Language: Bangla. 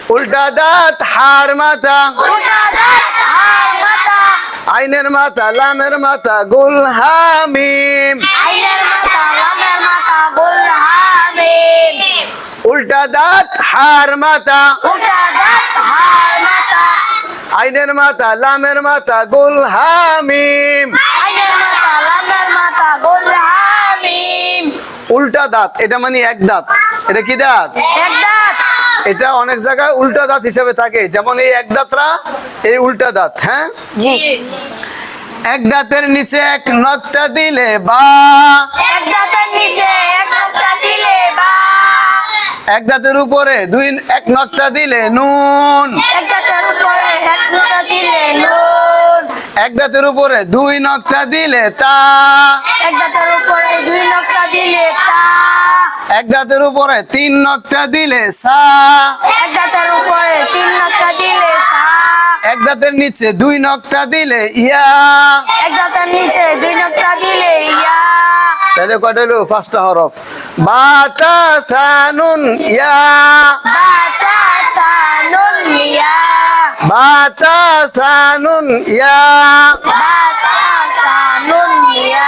উল্টা দাঁত হার মাথা উল্টা দাঁত হার মাথা আইনের মাথা লামের মাথা গুল হামিম আইনের মাথা লামের মাথা গুল হামিম উল্টা দাঁত হার মাথা উল্টা দাঁত হার মাথা আইনের মাথা লামের মাথা গুল হামিম আইনের মাথা লামের মাথা গুল হামিম উল্টা দাঁত এটা মানে এক দাঁত এটা কি দাঁত এক দাঁত এটা অনেক জায়গায় উল্টা দাঁত হিসেবে থাকে যেমন এই এক দাঁতরা এই উল্টা দাঁত হ্যাঁ জি এক দাঁতের নিচে এক নক্তা দিলে বা এক দাঁতের নিচে এক নকটা দিলে বা এক দাঁতের উপরে এক নক্তা দিলে নুন এক দাঁতের উপরে এক নকটা দিলে নুন এক দাঁতের উপরে দুই নক্তা দিলে তা এক দাঁতের উপরে দুই নকটা দিলে তা এক দাঁতের উপরে তিন নক্তা দিলে সা এক দাঁতের উপরে তিন নকটা দিলে সা এক দাঁতের নিচে দুই নক্তা দিলে ইয়া এক দাঁতের নিচে দুই নকটা দিলে ইয়া তাহলে কয়টা হলো পাঁচটা হরফ বাতা সানুন ইয়া বাতা সানুন ইয়া বাতা সানুন ইয়া বাতা সানুন ইয়া